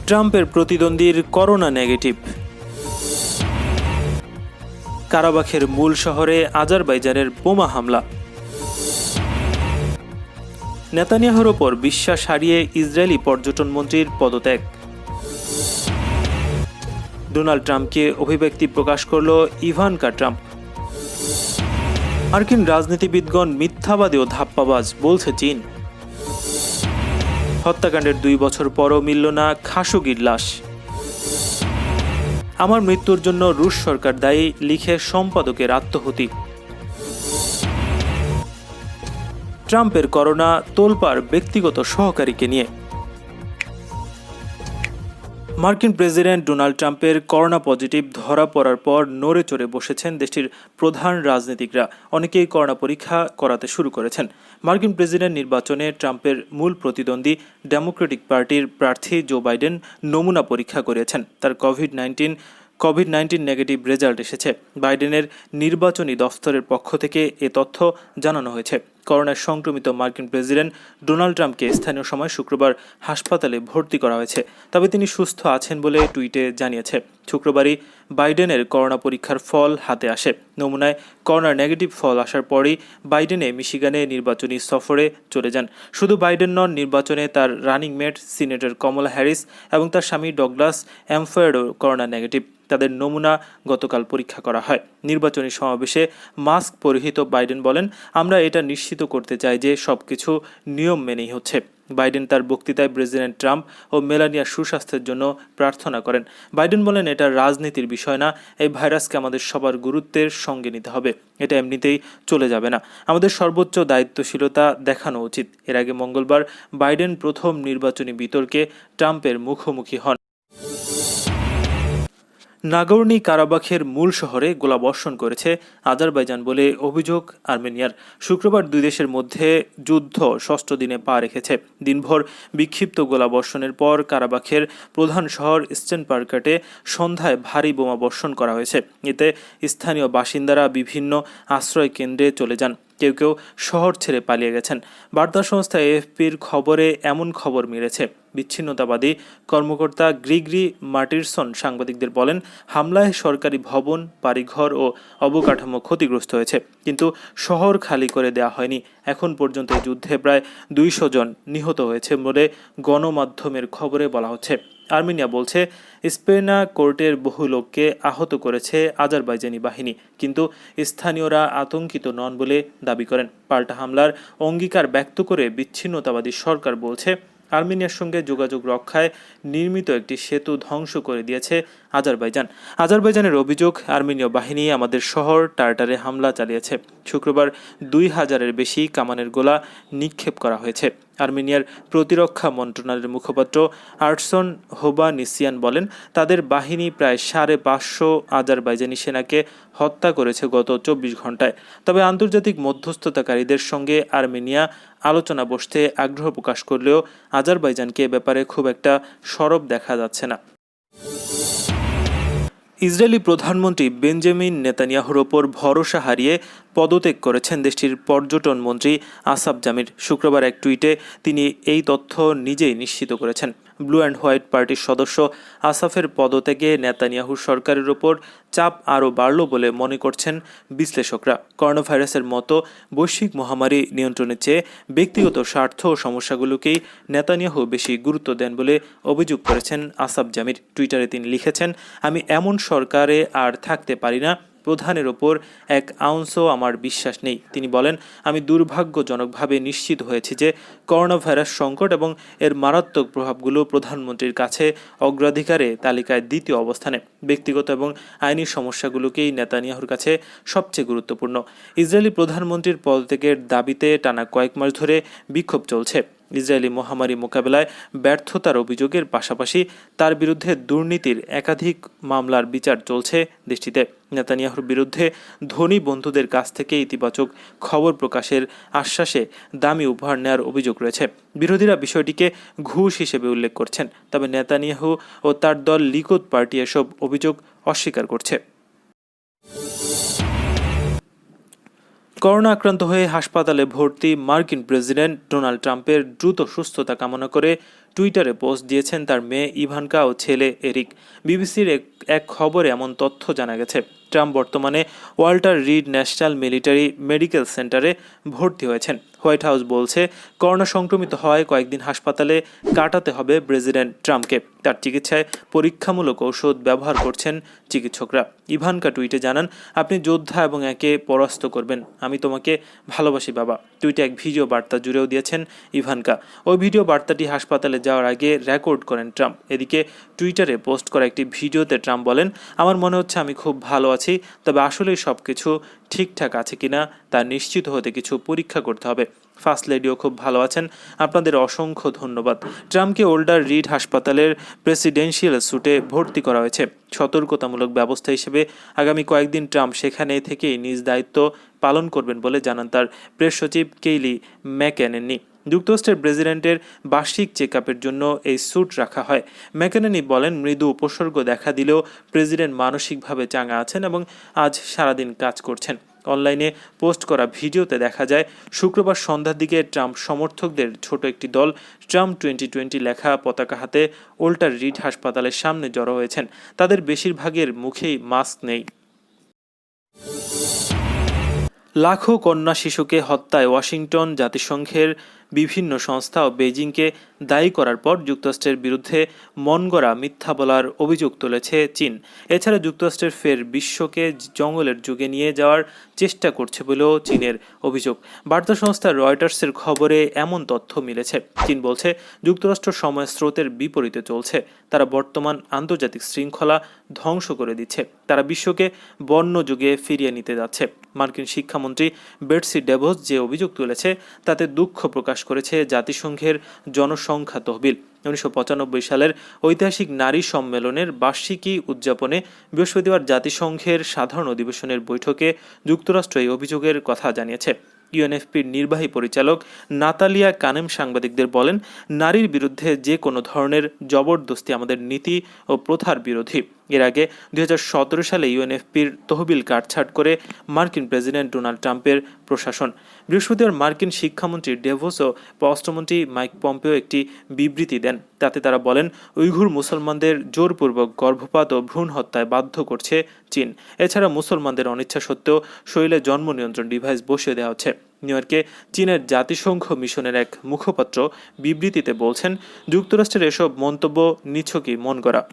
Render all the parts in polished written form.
ট্রাম্পের প্রতিদ্বন্দ্বীর corona negative. কারাবাখের মূল শহরে আজারবাইজানের বোমা হামলা। নেতানিয়াহুর ওপর বিশ্বাস হারিয়ে ইসরায়েলি পর্যটন মন্ত্রীর পদত্যাগ। ডোনাল্ড ট্রাম্পকে অভিব্যক্তি প্রকাশ করল ইভানকা ট্রাম্প। মার্কিন রাজনীতিবিদগণ মিথ্যাবাদী ও ধাপ্পাবাজ বলছে চীন। হত্যাকাণ্ডের 2 বছর পরও মিলল না খাশোগির লাশ। আমার মৃত্যুর জন্য রুশ সরকার দায়ী, লিখে সম্পাদকের আত্মহতি। ট্রাম্পের করোনা, তোলপাড় ব্যক্তিগত সহকারীকে নিয়ে। মার্কিন প্রেসিডেন্ট ডোনাল্ড ট্রাম্পের করোনা পজিটিভ ধরা পড়ার পর নড়ে চড়ে বসেছেন দেশটির প্রধান রাজনীতিকরা। অনেকেই করোনা পরীক্ষা করাতে শুরু করেছেন। মার্কিন প্রেসিডেন্ট নির্বাচনে ট্রাম্পের মূল প্রতিদ্বন্দ্বী ডেমোক্রেটিক পার্টির প্রার্থী জো বাইডেন নমুনা পরীক্ষা করিয়েছেন। তার কোভিড-19 নেগেটিভ রেজাল্ট এসেছে। বাইডেনের নির্বাচনী দফতরের পক্ষ থেকে এ তথ্য জানানো হয়েছে। করোনায় সংক্রমিত মার্কিন প্রেসিডেন্ট ডোনাল্ড ট্রাম্পকে স্থানীয় সময় শুক্রবার হাসপাতালে ভর্তি করা হয়েছে, তবে তিনি সুস্থ আছেন বলে টুইটে জানিয়েছে। শুক্রবারই বাইডেনের করোনা পরীক্ষার ফল হাতে আসে। নমুনায় করোনার নেগেটিভ ফল আসার পরেই বাইডেনে মিশিগানে নির্বাচনী সফরে চলে যান। শুধু বাইডেন নন, নির্বাচনে তার রানিং মেট সিনেটর কমলা হ্যারিস এবং তার স্বামী ডগলাস এমফয়েডও করোনা নেগেটিভ। তাদের নমুনা গতকাল পরীক্ষা করা হয়। নির্বাচনী সমাবেশে মাস্ক পরিহিত বাইডেন বলেন, আমরা এটা নিশ্চিত করতে চাই যে সবকিছু নিয়ম মেনেই হচ্ছে। বাইডেন তার বক্তৃতায় প্রেসিডেন্ট ট্রাম্প ও মেলানিয়ার সুস্বাস্থ্যের জন্য প্রার্থনা করেন। বাইডেন বলেন, এটা রাজনীতির বিষয় না, এই ভাইরাসকে আমাদের সবার গুরুত্বের সঙ্গে নিতে হবে। এটা এমনিতেই চলে যাবে না, আমাদের সর্বোচ্চ দায়িত্বশীলতা দেখানো উচিত। এর আগে মঙ্গলবার বাইডেন প্রথম নির্বাচনী বিতর্কে ট্রাম্পের মুখোমুখি হন। নাগর্নি কারাবাখের মূল শহরে গোলাবর্ষণ করেছে আজারবাইজান বলে অভিযোগ আর্মেনিয়ার। শুক্রবার দুই দেশের মধ্যে যুদ্ধ 6ষ্ঠ দিনে পা রেখেছে। দিনভর বিক্ষিপ্ত গোলাবর্ষণের পর কারাবাখের প্রধান শহর স্টেনপার্কাটে সন্ধ্যায় ভারী বোমা বর্ষণ করা হয়েছে। এতে স্থানীয় বাসিন্দারা বিভিন্ন আশ্রয় কেন্দ্রে চলে যান, কেউ কেউ শহর ছেড়ে পালিয়ে গেছেন। বার্তা সংস্থা এএফপির খবরে এমন খবর মিলেছে। বিচ্ছিন্নতাবাদী কর্মকর্তা গ্রিগরি মার্টিনসন সাংবাদিকদের বলেন, হামলায় সরকারি ভবন, বাড়িঘর ও অবকাঠামো ক্ষতিগ্রস্ত হয়েছে, কিন্তু শহর খালি করে দেওয়া হয়নি। এখন পর্যন্ত এই যুদ্ধে প্রায় 200 জন নিহত হয়েছে বলে গণমাধ্যমের খবরে বলা হচ্ছে। আর্মেনিয়া বলছে, স্পেনা কোর্টের বহু লোককে আহত করেছে আজারবাইজানি বাহিনী, কিন্তু স্থানীয়রা আতঙ্কিত নন বলে দাবি করেন। পাল্টা হামলার অঙ্গীকার ব্যক্ত করে বিচ্ছিন্নতাবাদী সরকার বলছে, আর্মেনিয়ার সঙ্গে যোগাযোগ রক্ষায় নির্মিত একটি সেতু ধ্বংস করে দিয়েছে আজারবাইজানের অভিযোগ, আর্মেনীয় বাহিনী আমাদের শহর টার্টারে হামলা চালিয়েছে। শুক্রবার 2000-এর বেশি কামানের গোলা নিক্ষেপ করা হয়েছে। আর্মেনিয়ার প্রতিরক্ষা মন্ত্রণালয়ের মুখপাত্র আর্টসন হোবানিসিয়ান বলেন, তাদের বাহিনী প্রায় 550 আজারবাইজানি সেনাকে হত্যা করেছে গত 24 ঘন্টায়। তবে আন্তর্জাতিক মধ্যস্থতাকারীদের সঙ্গে আর্মেনিয়া আলোচনা বসতে আগ্রহ প্রকাশ করলেও আজারবাইজানকে ব্যাপারে খুব একটা সরব দেখা যাচ্ছে না। ইসরায়েলি প্রধানমন্ত্রী বেঞ্জামিন নেতানিয়াহুর ওপর ভরসা হারিয়ে পদত্যাগ করেছেন দেশটির পর্যটন মন্ত্রী আসাফ জামির। শুক্রবার এক টুইটে তিনি এই তথ্য নিজেই নিশ্চিত করেছেন। ব্লু অ্যান্ড হোয়াইট পার্টির সদস্য আসাফের পদত্যাগে নেতানিয়াহুর সরকারের ওপর চাপ আরও বাড়ল বলে মনে করছেন বিশ্লেষকরা। করোনা ভাইরাসের মতো বৈশ্বিক মহামারী নিয়ন্ত্রণের চেয়ে ব্যক্তিগত স্বার্থ ও সমস্যাগুলোকেই নেতানিয়াহু বেশি গুরুত্ব দেন বলে অভিযোগ করেছেন আসাফ জামির। টুইটারে তিনি লিখেছেন, আমি এমন সরকারে আর থাকতে পারি না, প্রধানের ওপর এক আউন্সও আমার বিশ্বাস নেই। তিনি বলেন, আমি দুর্ভাগ্যজনকভাবে নিশ্চিত হয়েছি যে করোনা ভাইরাস সংকট এবং এর মারাত্মক প্রভাবগুলো প্রধানমন্ত্রীর কাছে অগ্রাধিকারে তালিকায় দ্বিতীয় অবস্থানে। ব্যক্তিগত এবং আইনি সমস্যাগুলোকেই নেতানিয়াহুর কাছে সবচেয়ে গুরুত্বপূর্ণ। ইসরায়েলি প্রধানমন্ত্রীর পদত্যাগের দাবিতে টানা কয়েক মাস ধরে বিক্ষোভ চলছে। ইসরায়েলি মহামারী মোকাবেলায় ব্যর্থতার অভিযোগের পাশাপাশি তার বিরুদ্ধে দুর্নীতির একাধিক মামলার বিচার চলছে দেশটিতে। নেতানিয়াহুর বিরুদ্ধে ধনী বন্ধুদের কাছ থেকে ইতিবাচক খবর প্রকাশের আশ্বাসে দামি উপহার নেওয়ার অভিযোগ রয়েছে। বিরোধীরা বিষয়টিকে ঘুষ হিসেবে উল্লেখ করছেন, তবে নেতানিয়াহু ও তার দল লিকুদ পার্টি এসব অভিযোগ অস্বীকার করছে। করোনা আক্রান্ত হয়ে হাসপাতালে ভর্তি মার্কিন প্রেসিডেন্ট ডোনাল্ড ট্রাম্পের দ্রুত সুস্থতা কামনা করে টুইটারে পোস্ট দিয়েছেন তার মেয়ে ইভানকা ও ছেলে এরিক। বিবিসির এক খবরে এমন তথ্য জানা গেছে। ট্রাম্প বর্তমানে Walter read national military medical সেন্টারে ভর্তি হয়েছেন। হোয়াইট হাউস বলছে করোনা সংক্রমিত হওয়ায় কয়েকদিন হাসপাতালে কাটাতে হবে প্রেসিডেন্ট ট্রাম্পকে। তার চিকিৎসায় পরীক্ষামূলক ঔষধ ব্যবহার করছেন চিকিৎসকরা। ইভানকা টুইটে জানান, আপনি যোদ্ধা এবং একে পরাস্ত করবেন, আমি তোমাকে ভালোবাসি বাবা। টুইটে এক ভিডিও বার্তা জুড়েও দিয়েছেন ইভানকা। ওই ভিডিও বার্তাটি হাসপাতালে যাওয়ার আগে রেকর্ড করেন ট্রাম্প। এদিকে টুইটারে পোস্ট করা একটি ভিডিওতে ট্রাম্প বলেন, আমার মনে হচ্ছে আমি খুব ভালো আছি, তবে আসলেই সবকিছু ঠিকঠাক আছে কিনা তা নিশ্চিত হতে কিছু পরীক্ষা করতে হবে। ফার্স্ট লেডিও খুব ভালো আছেন, আপনাদের অসংখ্য ধন্যবাদ। ট্রাম্পকে ওল্ডার রিড হাসপাতালের প্রেসিডেন্সিয়াল স্যুটে ভর্তি করা হয়েছে। সতর্কতামূলক ব্যবস্থা হিসেবে আগামী কয়েকদিন ট্রাম্প সেখানে থেকেই নিজ দায়িত্ব পালন করবেন বলে জানান তার প্রেস সচিব কেইলি ম্যাকেনেনি। যুক্তরাষ্ট্রের প্রেসিডেন্টের বার্ষিক চেক আপের জন্য এই স্যুট রাখা হয়। ম্যাকেনেনি বলেন, মৃদু উপসর্গ দেখা দিলেও প্রেসিডেন্ট মানসিকভাবে চাঙ্গা আছেন এবং আজ সারাদিন কাজ করছেন। অনলাইনে পোস্ট করা ভিডিওতে দেখা যায় শুক্রবার সন্ধ্যার দিকে ট্রাম্প সমর্থকদের ছোট একটি দল ট্রাম্প 2020 লেখা পতাকা হাতে ওল্টার রিড হাসপাতালের সামনে জড়ো হয়েছেন। তাদের বেশিরভাগের মুখেই মাস্ক নেই। লাখো কন্যা শিশুকে হত্যায় ওয়াশিংটন, জাতিসংঘের বিভিন্ন সংস্থা ও বেজিংকে দায়ী করার পর যুক্তরাষ্ট্রের বিরুদ্ধে মনগড়া মিথ্যা বলার অভিযোগ তুলেছে চীন। এছাড়া যুক্তরাষ্ট্রের ফের বিশ্বকে জঙ্গলের যুগে নিয়ে যাওয়ার চেষ্টা করছে বলেও চীনের অভিযোগ। বার্তা সংস্থা রয়টার্সের খবরে এমন তথ্য মিলেছে। চীন বলছে যুক্তরাষ্ট্র সময় স্রোতের বিপরীতে চলছে। তারা বর্তমান আন্তর্জাতিক শৃঙ্খলা ধ্বংস করে দিচ্ছে। তারা বিশ্বকে বন্য যুগে ফিরিয়ে নিতে যাচ্ছে। মার্কিন শিক্ষামন্ত্রী বেটসি ডেভস যে অভিযোগ তুলেছে তাতে দুঃখ প্রকাশ করেছে জাতিসংঘের জনসংখ্যা তহবিল। 1995 সালের ঐতিহাসিক নারী সম্মেলনের বার্ষিকী উদযাপনে বৃহস্পতিবার জাতিসংঘের সাধারণ অধিবেশনের বৈঠকে যুক্তরাষ্ট্র এই অভিযোগের কথা জানিয়েছে। ইউএনএফপির নির্বাহী পরিচালক নাতালিয়া কানেম সাংবাদিকদের বলেন, নারীর বিরুদ্ধে যে কোনো ধরনের জবরদস্তি আমাদের নীতি ও প্রথার বিরোধী। এর আগে 2017 সালে ইউএনএফপির তহবিল কাটছাঁট করে মার্কিন প্রেসিডেন্ট ডোনাল্ড ট্রাম্পের প্রশাসন। বৃহস্পতিবার মার্কিন শিক্ষামন্ত্রী ডেভস ও পররাষ্ট্রমন্ত্রী মাইক পম্পেও একটি বিবৃতি দেন। তাতে তারা বলেন, উইঘুর মুসলমানদের জোরপূর্বক গর্ভপাত ও ভ্রূণ হত্যায় বাধ্য করছে চীন। এছাড়া মুসলমানদের অনিচ্ছা সত্ত্বেও শরীরে জন্ম নিয়ন্ত্রণ ডিভাইস বসিয়ে দেওয়া হচ্ছে। নিউ ইয়র্কে চীনের জাতিসংঘ মিশনের এক মুখপাত্র বিবৃতিতে বলছেন, যুক্তরাষ্ট্রের এসব মন্তব্য নিছকই মন গড়া।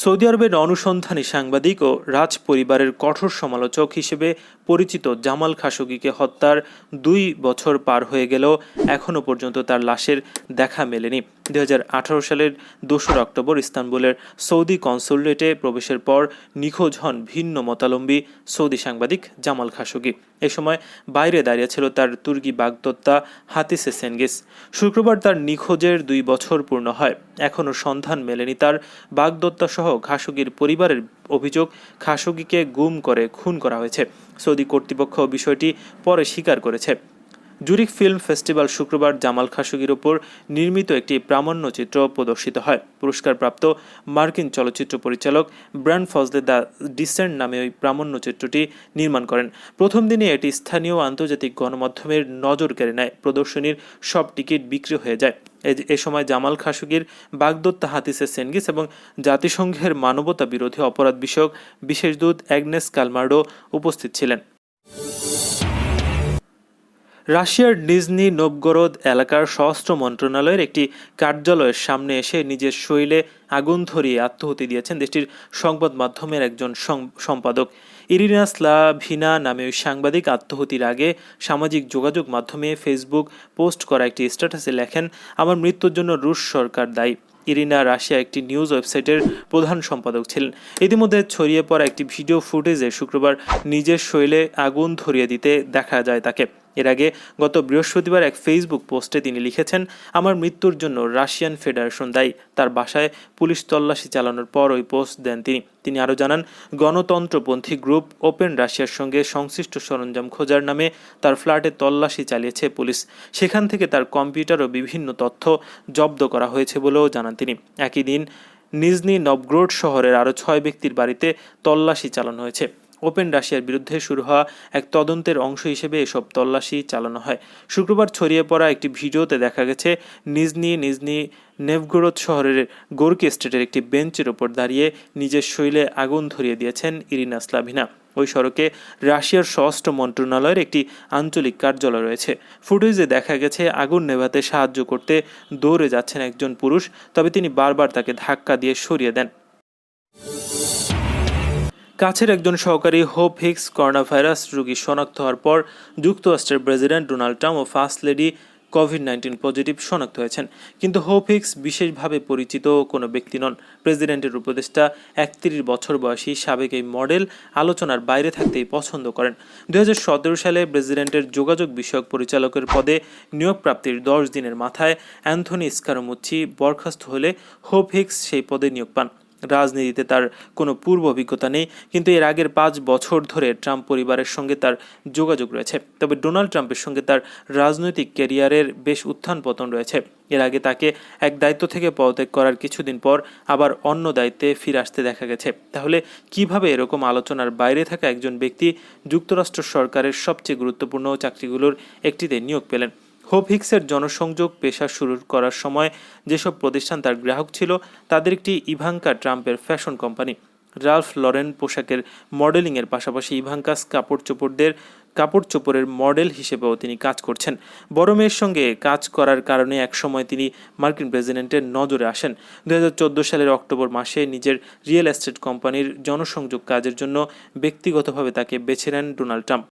সৌদি আরবের অনুসন্ধানী সাংবাদিক ও রাজ পরিবারের কঠোর সমালোচক হিসেবে পরিচিত জামাল খাশোগিকে হত্যার 2 বছর পার হয়ে গেলেও এখনও পর্যন্ত তার লাশের দেখা মেলেনি। 2018 সালের 2 অক্টোবর ইস্তানবুলের সৌদি কনসুলেটে প্রবেশের পর নিখোঁজ হন ভিন্ন মতাবলম্বী সৌদি সাংবাদিক জামাল খাশোগি। এ সময় বাইরে দাঁড়িয়ে ছিল তার তুর্কি বাগদত্তা হাতিসে সেনগিস। শুক্রবার তার নিখোঁজের 2 বছর পূর্ণ হয়। এখনও সন্ধান মেলেনি তার বাগদত্তা সহ খাশোগির পরিবারের অভিযোগ, খাশোগিকে গুম করে খুন করা হয়েছে। সৌদি কর্তৃপক্ষ বিষয়টি পরে স্বীকার করেছে। জুরিক ফিল্ম ফেস্টিভ্যাল শুক্রবার জামাল খাশোগির ওপর নির্মিত একটি প্রামাণ্যচিত্র প্রদর্শিত হয়। পুরস্কারপ্রাপ্ত মার্কিন চলচ্চিত্র পরিচালক ব্র্যান্ড ফজলে দ্য ডিসেন্ট নামে ওই প্রামাণ্যচিত্রটি নির্মাণ করেন। প্রথম দিনে এটি স্থানীয় আন্তর্জাতিক গণমাধ্যমের নজর কেড়ে নেয়। প্রদর্শনীর সব টিকিট বিক্রি হয়ে যায়। এ সময় জামাল খাশোগির বাগদত্তা হাতিসে সেনগিস এবং জাতিসংঘের মানবতা বিরোধী অপরাধ বিষয়ক বিশেষ দূত অ্যাগনেস কালমার্ডো উপস্থিত ছিলেন। রাশিয়ার নিজনি নোভগরোদ এলাকার স্বরাষ্ট্র মন্ত্রণালয়ের একটি কার্যালয়ের সামনে এসে নিজের শরীরে আগুন ধরিয়ে আত্মহতি দিয়েছেন দেশটির সংবাদ মাধ্যমের একজন সম্পাদক। ইরিনা স্লাভিনা নামে ওই সাংবাদিক আত্মহতির আগে সামাজিক যোগাযোগ মাধ্যমে ফেসবুক পোস্ট করা একটি স্ট্যাটাসে লেখেন, আমার মৃত্যুর জন্য রুশ সরকার দায়ী। ইরিনা রাশিয়া একটি নিউজ ওয়েবসাইটের প্রধান সম্পাদক ছিলেন। ইতিমধ্যে ছড়িয়ে পড়া একটি ভিডিও ফুটেজে শুক্রবার নিজের শরীরে আগুন ধরিয়ে দিতে দেখা যায় তাকে। এর আগে গত বৃহস্পতিবার এক ফেসবুক পোস্টে তিনি লিখেছেন, আমার মৃত্যুর জন্য রাশিয়ান ফেডারেশন দায়ী। তার বাসায় পুলিশ তল্লাশি চালানোর পর ওই পোস্ট দেন তিনি আরও জানান, গণতন্ত্রপন্থী গ্রুপ ওপেন রাশিয়ার সঙ্গে সংশ্লিষ্ট সরঞ্জাম খোঁজার নামে তার ফ্ল্যাটে তল্লাশি চালিয়েছে পুলিশ। সেখান থেকে তার কম্পিউটার ও বিভিন্ন তথ্য জব্দ করা হয়েছে বলেও জানান তিনি। একই দিন নিজনি নভগোরোড শহরের আরও 6 ব্যক্তির বাড়িতে তল্লাশি চালানো হয়েছে। ওপেন রাশিয়ার বিরুদ্ধে শুরু হওয়া এক তদন্তের অংশ হিসেবে এসব তল্লাশি চালানো হয়। শুক্রবার ছড়িয়ে পড়া একটি ভিডিওতে দেখা গেছে নিজনি নেভগোরোদ শহরের গোর্কি স্টেটের একটি বেঞ্চের ওপর দাঁড়িয়ে নিজের শরীরে আগুন ধরিয়ে দিয়েছেন ইরিনা স্লাভিনা। ওই সড়কে রাশিয়ার স্বরাষ্ট্র মন্ত্রণালয়ের একটি আঞ্চলিক কার্যালয় রয়েছে। ফুটেজে দেখা গেছে আগুন নেভাতে সাহায্য করতে দৌড়ে যাচ্ছেন একজন পুরুষ, তবে তিনি বারবার তাকে ধাক্কা দিয়ে সরিয়ে দেন। কাছের একজন সহকারী হোপ হিক্স করোনাভাইরাস রোগী শনাক্ত হওয়ার পর যুক্তরাষ্ট্রের প্রেসিডেন্ট ডোনাল্ড ট্রাম্প ও ফার্স্ট লেডি কোভিড-19 পজিটিভ শনাক্ত হয়েছেন। কিন্তু হোপ হিক্স বিশেষভাবে পরিচিত কোনো ব্যক্তি নন। প্রেসিডেন্টের উপদেষ্টা 31 বছর বয়সী সাবেক এই মডেল আলোচনার বাইরে থাকতেই পছন্দ করেন। 2017 সালে প্রেসিডেন্টের যোগাযোগ বিষয়ক পরিচালকের পদে নিয়োগ প্রাপ্তির 10 দিনের মাথায় অ্যান্থনি স্কারামুচ্চি বরখাস্ত হলে হোপ হিক্স সেই পদে নিয়োগ পান। রাজনীতিতে তার কোনো পূর্ব অভিজ্ঞতা নেই, কিন্তু এর আগের 5 বছর ধরে ট্রাম্প পরিবারের সঙ্গে তার যোগাযোগ রয়েছে। তবে ডোনাল্ড ট্রাম্পের সঙ্গে তার রাজনৈতিক ক্যারিয়ারের বেশ উত্থান পতন রয়েছে। এর আগে তাকে এক দায়িত্ব থেকে পদত্যাগ করার কিছুদিন পর আবার অন্য দায়িত্বে ফিরে আসতে দেখা গেছে। তাহলে কিভাবে এরকম আলোচনার বাইরে থাকা একজন ব্যক্তি যুক্তরাষ্ট্র সরকারের সবচেয়ে গুরুত্বপূর্ণ চাকরিগুলোর একটিতে নিয়োগ পেলেন? হোপ হিক্সের জনসংযোগ পেশা শুরু করার সময় যেসব প্রতিষ্ঠান তার গ্রাহক ছিল তাদের একটি ইভাঙ্কা ট্রাম্পের ফ্যাশন কোম্পানি। রাল্ফ লরেন পোশাকের মডেলিংয়ের পাশাপাশি ইভাঙ্কাস কাপড় চোপড়ের মডেল হিসেবেও তিনি কাজ করছেন। বড় মেয়ের সঙ্গে কাজ করার কারণে একসময় তিনি মার্কিন প্রেসিডেন্টের নজরে আসেন। 2014 সালের অক্টোবর মাসে নিজের রিয়েল এস্টেট কোম্পানির জনসংযোগ কাজের জন্য ব্যক্তিগতভাবে তাকে বেছে নেন ডোনাল্ড ট্রাম্প।